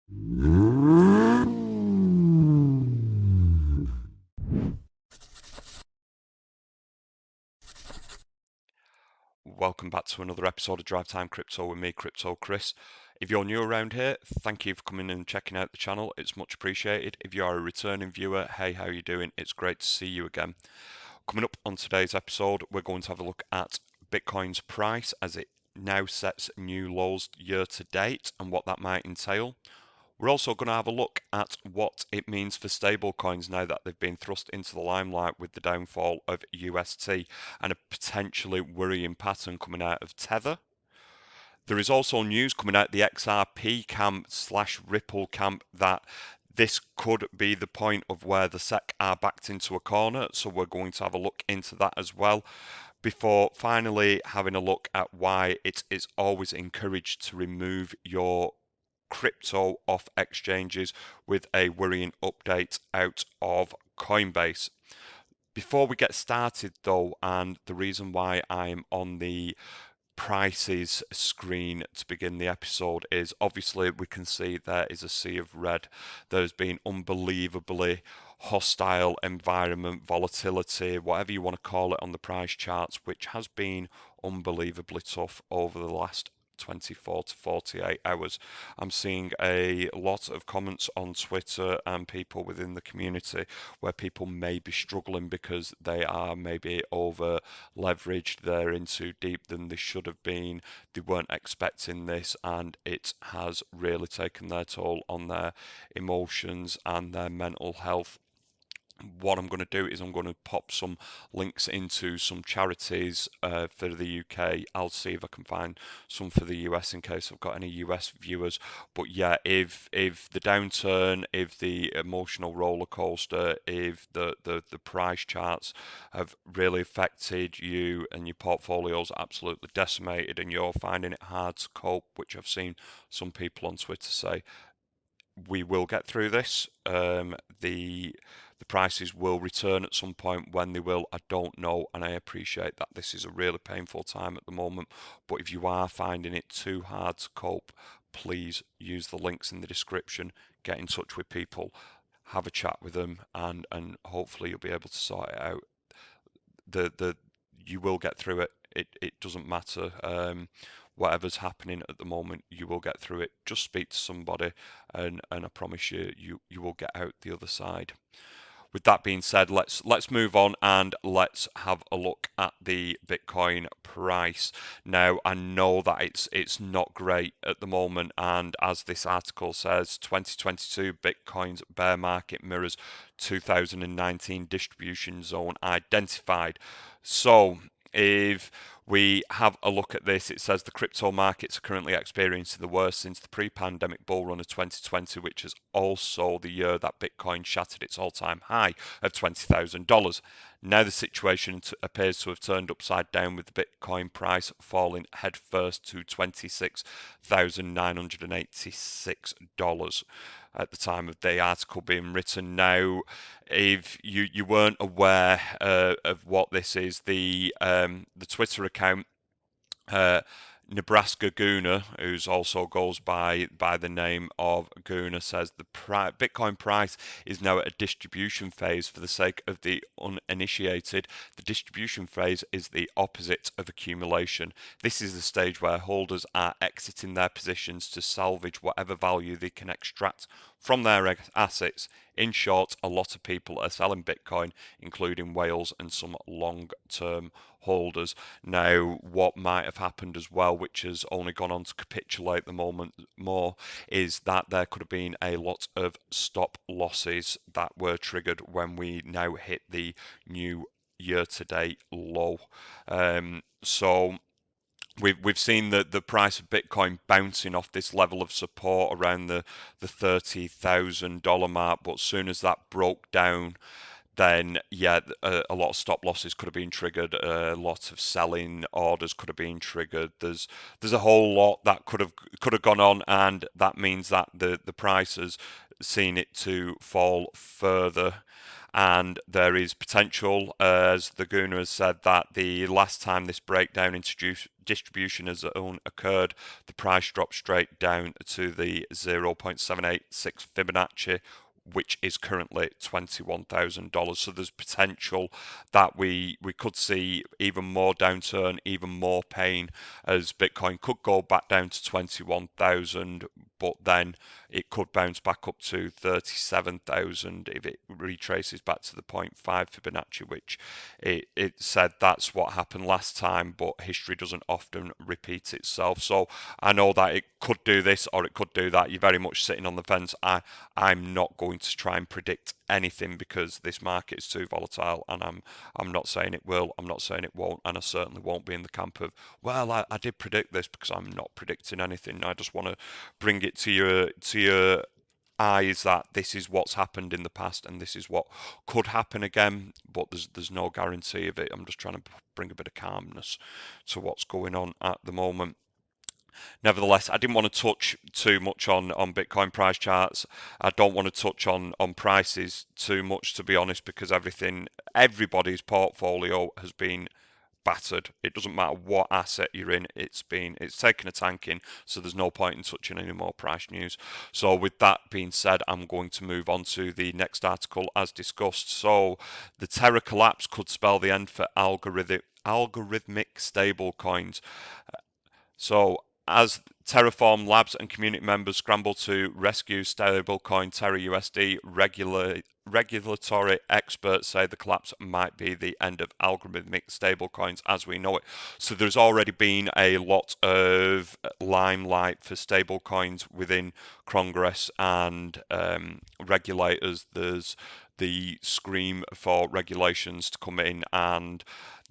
Welcome back to another episode of Drive Time Crypto with me, Crypto Chris. If you're new around here, thank you for coming and checking out the channel. It's much appreciated. If you are a returning viewer, hey, how are you doing? It's great to see you again. Coming up on today's episode, we're going to have a look at Bitcoin's price as it now sets new lows year to date and what that might entail. We're also going to have a look at what it means for stablecoins now that they've been thrust into the limelight with the downfall of UST and a potentially worrying pattern coming out of Tether. There is also news coming out the XRP camp slash Ripple camp that this could be the point of where the SEC are backed into a corner, so we're going to have a look into that as well before finally having a look at why it is always encouraged to remove your crypto off exchanges with a worrying update out of Coinbase. Before we get started though, and the reason why I'm on the prices screen to begin the episode is obviously we can see there is a sea of red. There's been unbelievably hostile environment, volatility, whatever you want to call it on the price charts, which has been unbelievably tough over the last 24 to 48 hours. I'm seeing a lot of comments on Twitter and people within the community where people may be struggling because they are maybe over leveraged, they're in too deep than they should have been, they weren't expecting this, and it has really taken their toll on their emotions and their mental health. What I'm going to do is I'm going to pop some links into some charities for the UK. I'll see if I can find some for the US in case I've got any US viewers. But yeah, if the downturn, if the emotional roller coaster, if the price charts have really affected you and your portfolio's absolutely decimated and you're finding it hard to cope, which I've seen some people on Twitter say, we will get through this. The prices will return at some point. When they will, I don't know, and I appreciate that this is a really painful time at the moment. But if you are finding it too hard to cope, please use the links in the description. Get in touch with people, have a chat with them, and hopefully you'll be able to sort it out. The you will get through it. It doesn't matter. Whatever's happening at the moment, you will get through it. Just speak to somebody, and I promise you, you will get out the other side. With that being said, let's move on and let's have a look at the Bitcoin price. Now, I know that it's not great at the moment, and as this article says, 2022 Bitcoin's bear market mirrors 2019 distribution zone identified. So, if we have a look at this, it says the crypto markets are currently experiencing the worst since the pre-pandemic bull run of 2020, which is also the year that Bitcoin shattered its all-time high of $20,000. Now the situation appears to have turned upside down, with the Bitcoin price falling headfirst to $26,986 at the time of the article being written. Now, if you weren't aware of what this is, the Twitter account Nebraska Gooner, who's also goes by the name of Gooner, says the Bitcoin price is now at a distribution phase. For the sake of the uninitiated, the distribution phase is the opposite of accumulation. This is the stage where holders are exiting their positions to salvage whatever value they can extract from their assets. In short, a lot of people are selling Bitcoin, including whales and some long-term holders. Now, what might have happened as well, which has only gone on to capitulate the moment more, is that there could have been a lot of stop losses that were triggered when we now hit the new year-to-date low. So we've seen the price of Bitcoin bouncing off this level of support around the $30,000 mark, but as soon as that broke down, then yeah, a lot of stop losses could have been triggered, a lot of selling orders could have been triggered. There's a whole lot that could have gone on, and that means that the price has seen it to fall further. and there is potential, as the Guna has said, that the last time this breakdown into distribution has occurred, the price dropped straight down to the 0.786 Fibonacci, which is currently $21,000. So there's potential that we could see even more downturn, even more pain, as Bitcoin could go back down to 21,000, but then it could bounce back up to 37,000 if it retraces back to the zero point 0.5 Fibonacci, which it said that's what happened last time, but history doesn't often repeat itself. So I know that it could do this or it could do that. You're very much sitting on the fence. I'm not going to try and predict anything because this market is too volatile, and I'm not saying it will, I'm not saying it won't, and I certainly won't be in the camp of, well, I did predict this, because I'm not predicting anything. I just want to bring it to your eyes that this is what's happened in the past and this is what could happen again, but there's no guarantee of it. I'm just trying to bring a bit of calmness to what's going on at the moment. Nevertheless, I didn't want to touch too much on Bitcoin price charts. I don't want to touch on prices too much, to be honest, because everybody's portfolio has been battered. It doesn't matter what asset you're in, it's taken a tanking, so there's no point in touching any more price news. So with that being said, I'm going to move on to the next article as discussed. So the Terra collapse could spell the end for algorithmic stablecoins. So, as Terraform Labs and community members scramble to rescue stablecoin Terra USD, regulatory experts say the collapse might be the end of algorithmic stablecoins as we know it. So, there's already been a lot of limelight for stablecoins within Congress and regulators. There's the scream for regulations to come in, and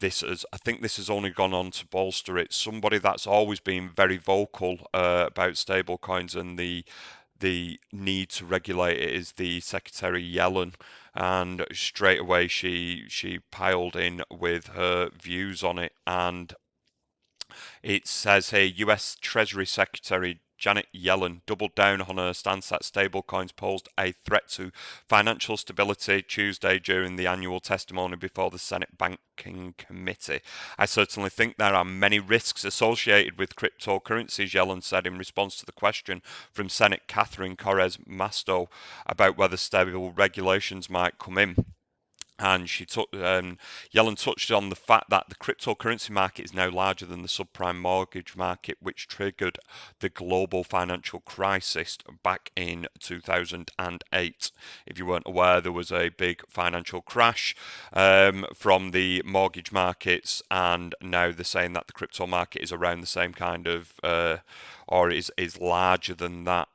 I think this has only gone on to bolster it. Somebody that's always been very vocal about stablecoins and the need to regulate it is the Secretary Yellen, and straight away she piled in with her views on it. And it says here, U.S. Treasury Secretary Janet Yellen doubled down on her stance that stablecoins posed a threat to financial stability Tuesday during the annual testimony before the Senate Banking Committee. I certainly think there are many risks associated with cryptocurrencies, Yellen said in response to the question from Senate Catherine Cortez Masto about whether stable regulations might come in. And Yellen touched on the fact that the cryptocurrency market is now larger than the subprime mortgage market, which triggered the global financial crisis back in 2008. If you weren't aware, there was a big financial crash from the mortgage markets, and now they're saying that the crypto market is around the same kind of, or is larger than that.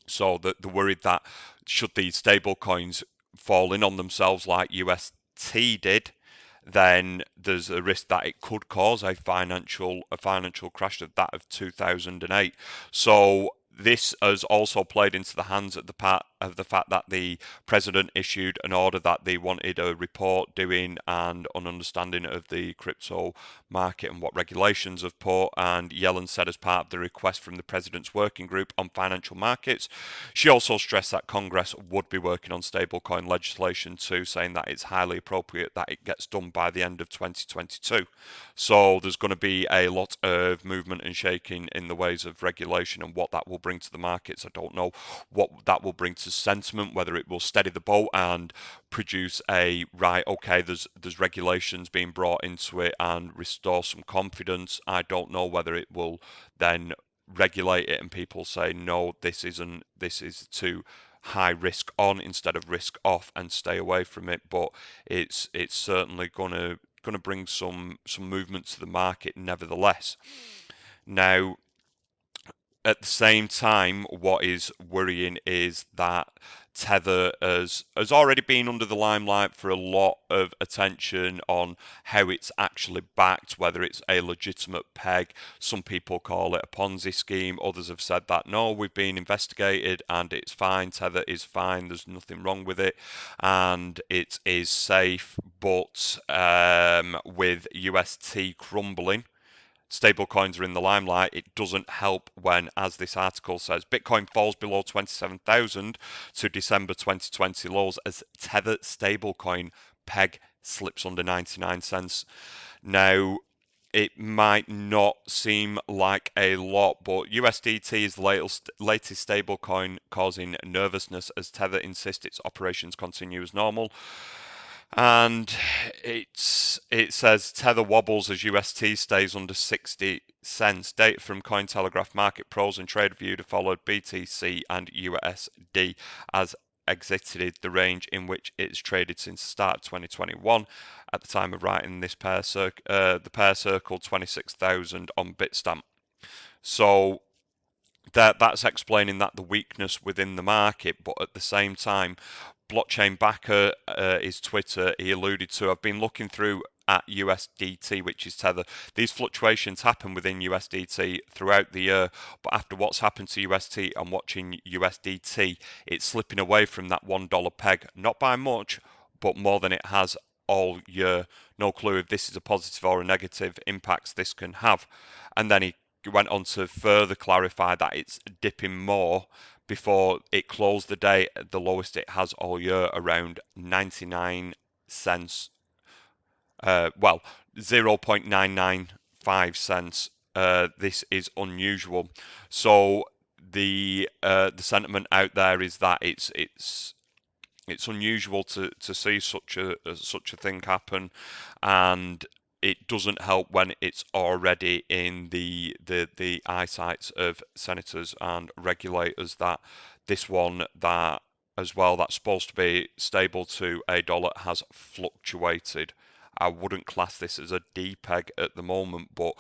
So they're worried that should these stable coins fall in on themselves like UST did, then there's a risk that it could cause a financial crash of that of 2008. So this has also played into the hands of the fact that the president issued an order that they wanted a report doing and an understanding of the crypto market and what regulations have put. And Yellen said, as part of the request from the president's working group on financial markets, she also stressed that Congress would be working on stablecoin legislation too, saying that it's highly appropriate that it gets done by the end of 2022. So there's going to be a lot of movement and shaking in the ways of regulation and what that will bring to the markets. I don't know what that will bring to sentiment, whether it will steady the boat and produce there's regulations being brought into it and restore some confidence. I don't know whether it will then regulate it and people say, no, this is too high risk on instead of risk off, and stay away from it. But it's certainly gonna bring some movement to the market nevertheless. Now, at the same time, what is worrying is that Tether has already been under the limelight for a lot of attention on how it's actually backed, whether it's a legitimate peg. Some people call it a Ponzi scheme. Others have said that no, we've been investigated and it's fine. Tether is fine. There's nothing wrong with it, and it is safe. But with UST crumbling, stablecoins are in the limelight, it doesn't help when, as this article says, Bitcoin falls below 27,000 to December 2020 lows as Tether stablecoin peg slips under 99 cents. Now, it might not seem like a lot, but USDT is the latest stablecoin causing nervousness as Tether insists its operations continue as normal. And it says Tether wobbles as UST stays under 60 cents. Data from Cointelegraph Market Pros and TradeView have followed BTC and USD as exited the range in which it's traded since the start of 2021. At the time of writing this the pair circled 26,000 on Bitstamp. So that's explaining that the weakness within the market, but at the same time, blockchain backer is Twitter. He alluded to, I've been looking through at USDT, which is Tether. These fluctuations happen within USDT throughout the year, but after what's happened to UST and watching USDT, it's slipping away from that $1 peg, not by much, but more than it has all year. No clue if this is a positive or a negative impacts this can have. And then he went on to further clarify that it's dipping more before it closed the day at the lowest it has all year, around 99 cents. 0.995 cents. This is unusual. So the sentiment out there is that it's unusual to see such a thing happen, and it doesn't help when it's already in the eyesights of senators and regulators that this one that as well that's supposed to be stable to a dollar has fluctuated. I wouldn't class this as a D-peg at the moment, but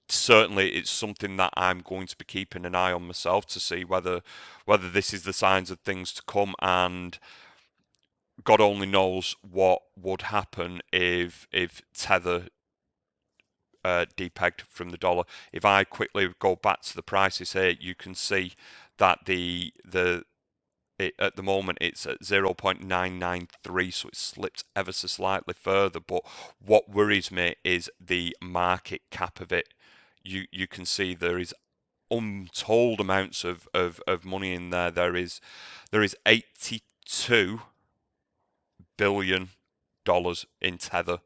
certainly it's something that I'm going to be keeping an eye on myself to see whether this is the signs of things to come, and God only knows what would happen if Tether depegged from the dollar. If I quickly go back to the prices here, you can see that at the moment it's at 0.993, so it's slipped ever so slightly further. But what worries me is the market cap of it. You can see there is untold amounts of money in there. There is $82 billion in Tether.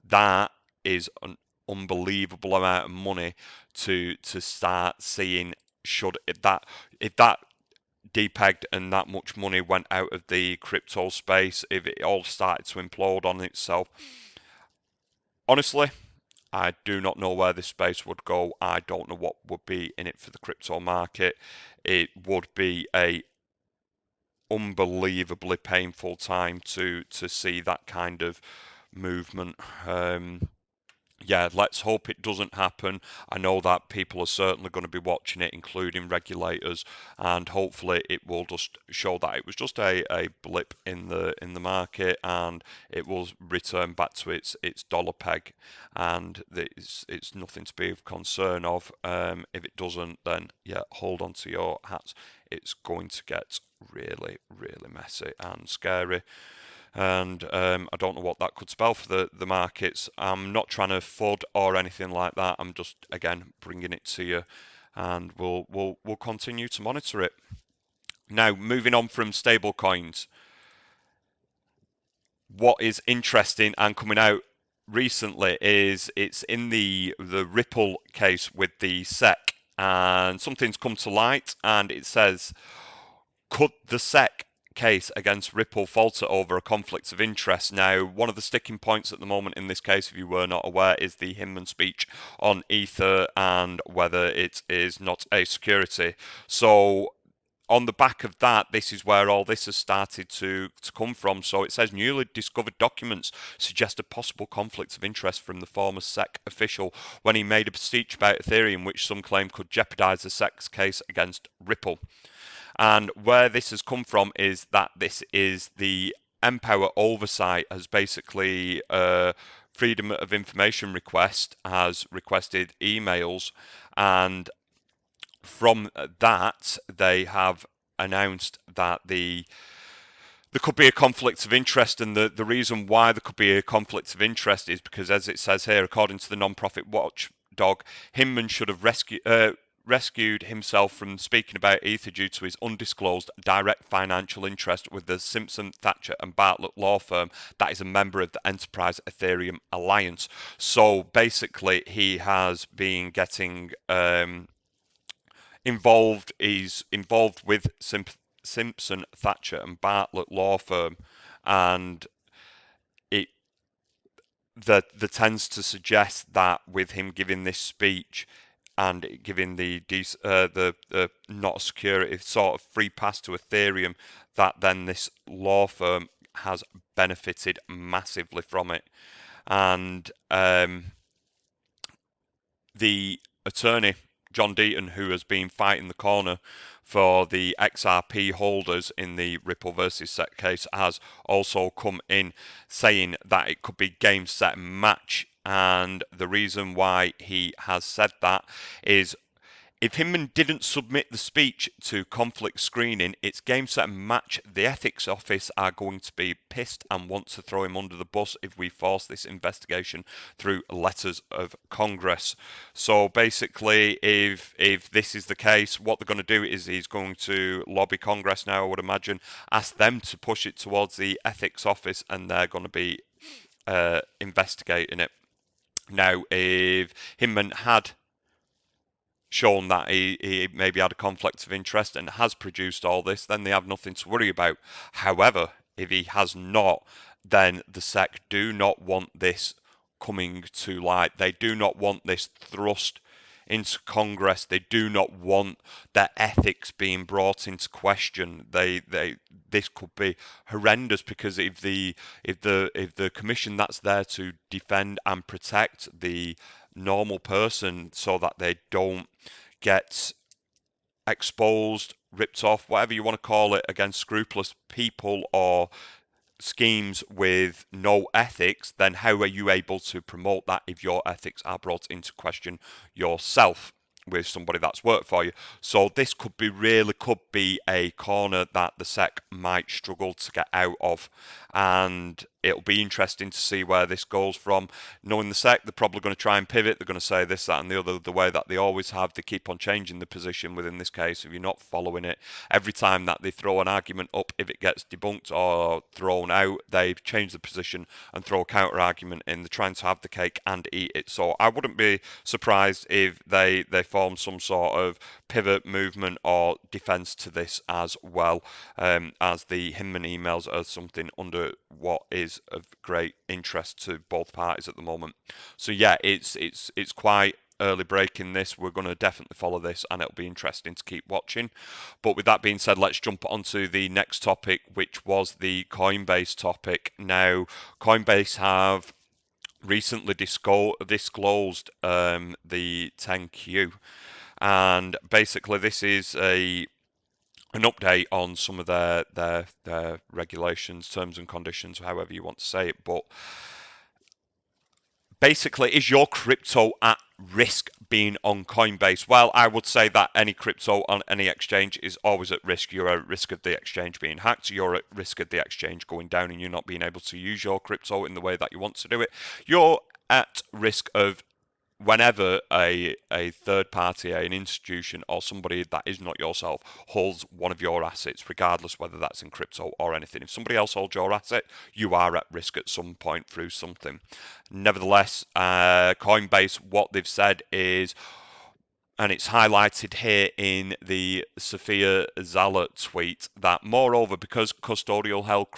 That is an unbelievable amount of money to start seeing. If that depegged and that much money went out of the crypto space, if it all started to implode on itself, honestly, I do not know where this space would go. I don't know what would be in it for the crypto market. It would be a unbelievably painful time to see that kind of movement. Yeah, let's hope it doesn't happen. I know that people are certainly going to be watching it, including regulators, and hopefully it will just show that it was just a blip in the market, and it will return back to its dollar peg, and it's nothing to be of concern of. If it doesn't, then yeah, hold on to your hats. It's going to get really, really messy and scary. And I don't know what that could spell for the markets. I'm not trying to FUD or anything like that. I'm just again bringing it to you, and we'll continue to monitor it. Now, moving on from stablecoins, what is interesting and coming out recently is it's in the Ripple case with the SEC, and something's come to light, and it says, could the SEC case against Ripple falter over a conflict of interest? Now, one of the sticking points at the moment in this case, if you were not aware, is the Hinman speech on Ether and whether it is not a security. So on the back of that, this is where all this has started to come from. So it says newly discovered documents suggest a possible conflict of interest from the former SEC official when he made a speech about Ethereum, which some claim could jeopardize the SEC's case against Ripple. And where this has come from is that this is the Empower Oversight has basically Freedom of Information request has requested emails, and from that they have announced that there could be a conflict of interest, and the reason why there could be a conflict of interest is because, as it says here, according to the non-profit dog. Hinman should have rescued himself from speaking about Ether due to his undisclosed direct financial interest with the Simpson, Thacher and Bartlett law firm that is a member of the Enterprise Ethereum Alliance. So basically, he has been getting involved. He's involved with Simpson, Thacher and Bartlett law firm, and it the tends to suggest that with him giving this speech and giving the not a security sort of free pass to Ethereum, that then this law firm has benefited massively from it. And the attorney John Deaton, who has been fighting the corner for the XRP holders in the Ripple versus Set case, has also come in saying that it could be GameSet match. And the reason why he has said that is if Hinman didn't submit the speech to conflict screening, it's GameSet and match. The ethics office are going to be pissed and want to throw him under the bus if we force this investigation through letters of Congress. So basically, if this is the case, what they're going to do is he's going to lobby Congress now, I would imagine, ask them to push it towards the ethics office, and they're going to be investigating it. Now, if Hinman had shown that he maybe had a conflict of interest and has produced all this, then they have nothing to worry about. However, if he has not, then the SEC do not want this coming to light. They do not want this thrust into Congress. They do not want their ethics being brought into question. This could be horrendous, because if the commission that's there to defend and protect the normal person so that they don't get exposed, ripped off, whatever you want to call it, against scrupulous people or schemes with no ethics, then how are you able to promote that if your ethics are brought into question yourself with somebody that's worked for you? So this could be a corner that the SEC might struggle to get out of, and it'll be interesting to see where this goes from. Knowing the SEC, they're probably going to try and pivot. They're going to say this, that, and the other, the way that they always have. They keep on changing the position within this case if you're not following it. Every time that they throw an argument up, if it gets debunked or thrown out, they change the position and throw a counter argument in. They're trying to have the cake and eat it. So I wouldn't be surprised if they form some sort of pivot movement or defense to this as well, as the Hinman emails are something under what is of great interest to both parties at the moment. So yeah, it's quite early breaking this. We're going to definitely follow this, and it'll be interesting to keep watching. But with that being said, let's jump onto the next topic, which was the Coinbase topic. Now, Coinbase have recently disclosed the 10Q, and basically this is an update on some of their regulations, terms and conditions, however you want to say it. But basically, is your crypto at risk being on Coinbase? Well, I would say that any crypto on any exchange is always at risk. You're at risk of the exchange being hacked. You're at risk of the exchange going down and you not being able to use your crypto in the way that you want to do it. You're at risk of whenever a third party, an institution, or somebody that is not yourself holds one of your assets, regardless whether that's in crypto or anything. If somebody else holds your asset, you are at risk at some point through something. Nevertheless, Coinbase, what they've said is, and it's highlighted here in the Sophia Zala tweet, that moreover, because custodial held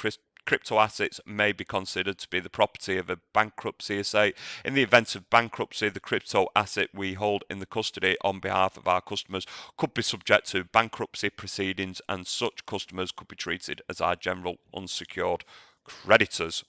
crypto assets may be considered to be the property of a bankruptcy estate. In the event of bankruptcy, the crypto asset we hold in the custody on behalf of our customers could be subject to bankruptcy proceedings, and such customers could be treated as our general unsecured creditors.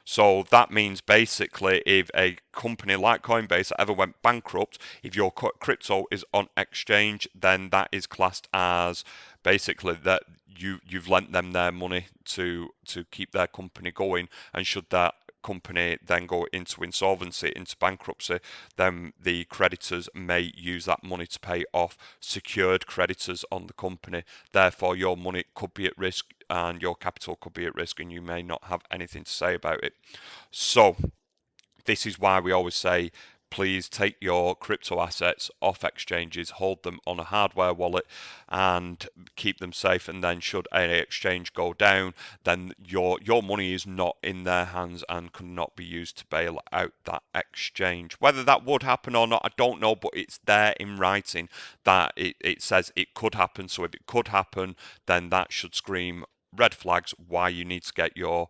So that means basically if a company like Coinbase ever went bankrupt, if your crypto is on exchange, then that is classed as basically that you've lent them their money to keep their company going, and should that company then go into insolvency, into bankruptcy, then the creditors may use that money to pay off secured creditors on the company. Therefore, your money could be at risk and your capital could be at risk, and you may not have anything to say about it. So this is why we always say, please take your crypto assets off exchanges, hold them on a hardware wallet, and keep them safe. And then should any exchange go down, then your money is not in their hands and cannot be used to bail out that exchange. Whether that would happen or not, I don't know, but it's there in writing that it says it could happen. So if it could happen, then that should scream red flags why you need to get your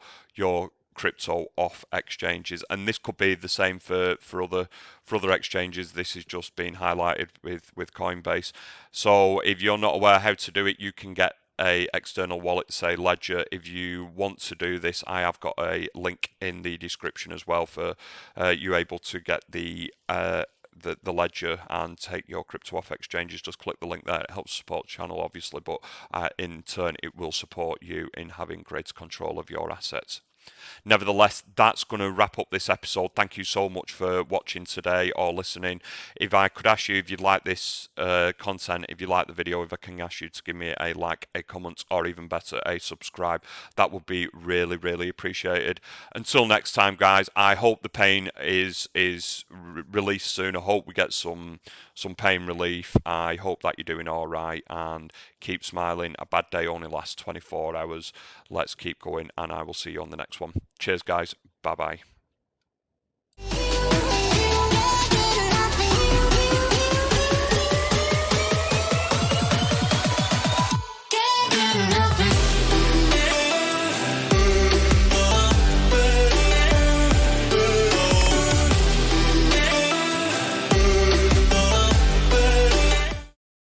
crypto off exchanges. And this could be the same for other exchanges. This is just being highlighted with Coinbase. So if you're not aware how to do it, you can get a external wallet, say Ledger. If you want to do this, I have got a link in the description as well for you able to get the ledger and take your crypto off exchanges. Just click the link there. It helps support the channel, obviously, but in turn, it will support you in having greater control of your assets. Nevertheless, that's going to wrap up this episode. Thank you so much for watching today or listening. If I could ask you, if you'd like this content, if you like the video, if I can ask you to give me a like, a comment, or even better, a subscribe, that would be really, really appreciated. Until next time, guys, I hope the pain is released soon. I hope we get some pain relief. I hope that you're doing all right, and keep smiling. A bad day only lasts 24 hours. Let's keep going, and I will see you on the next one. Cheers, guys. Bye bye.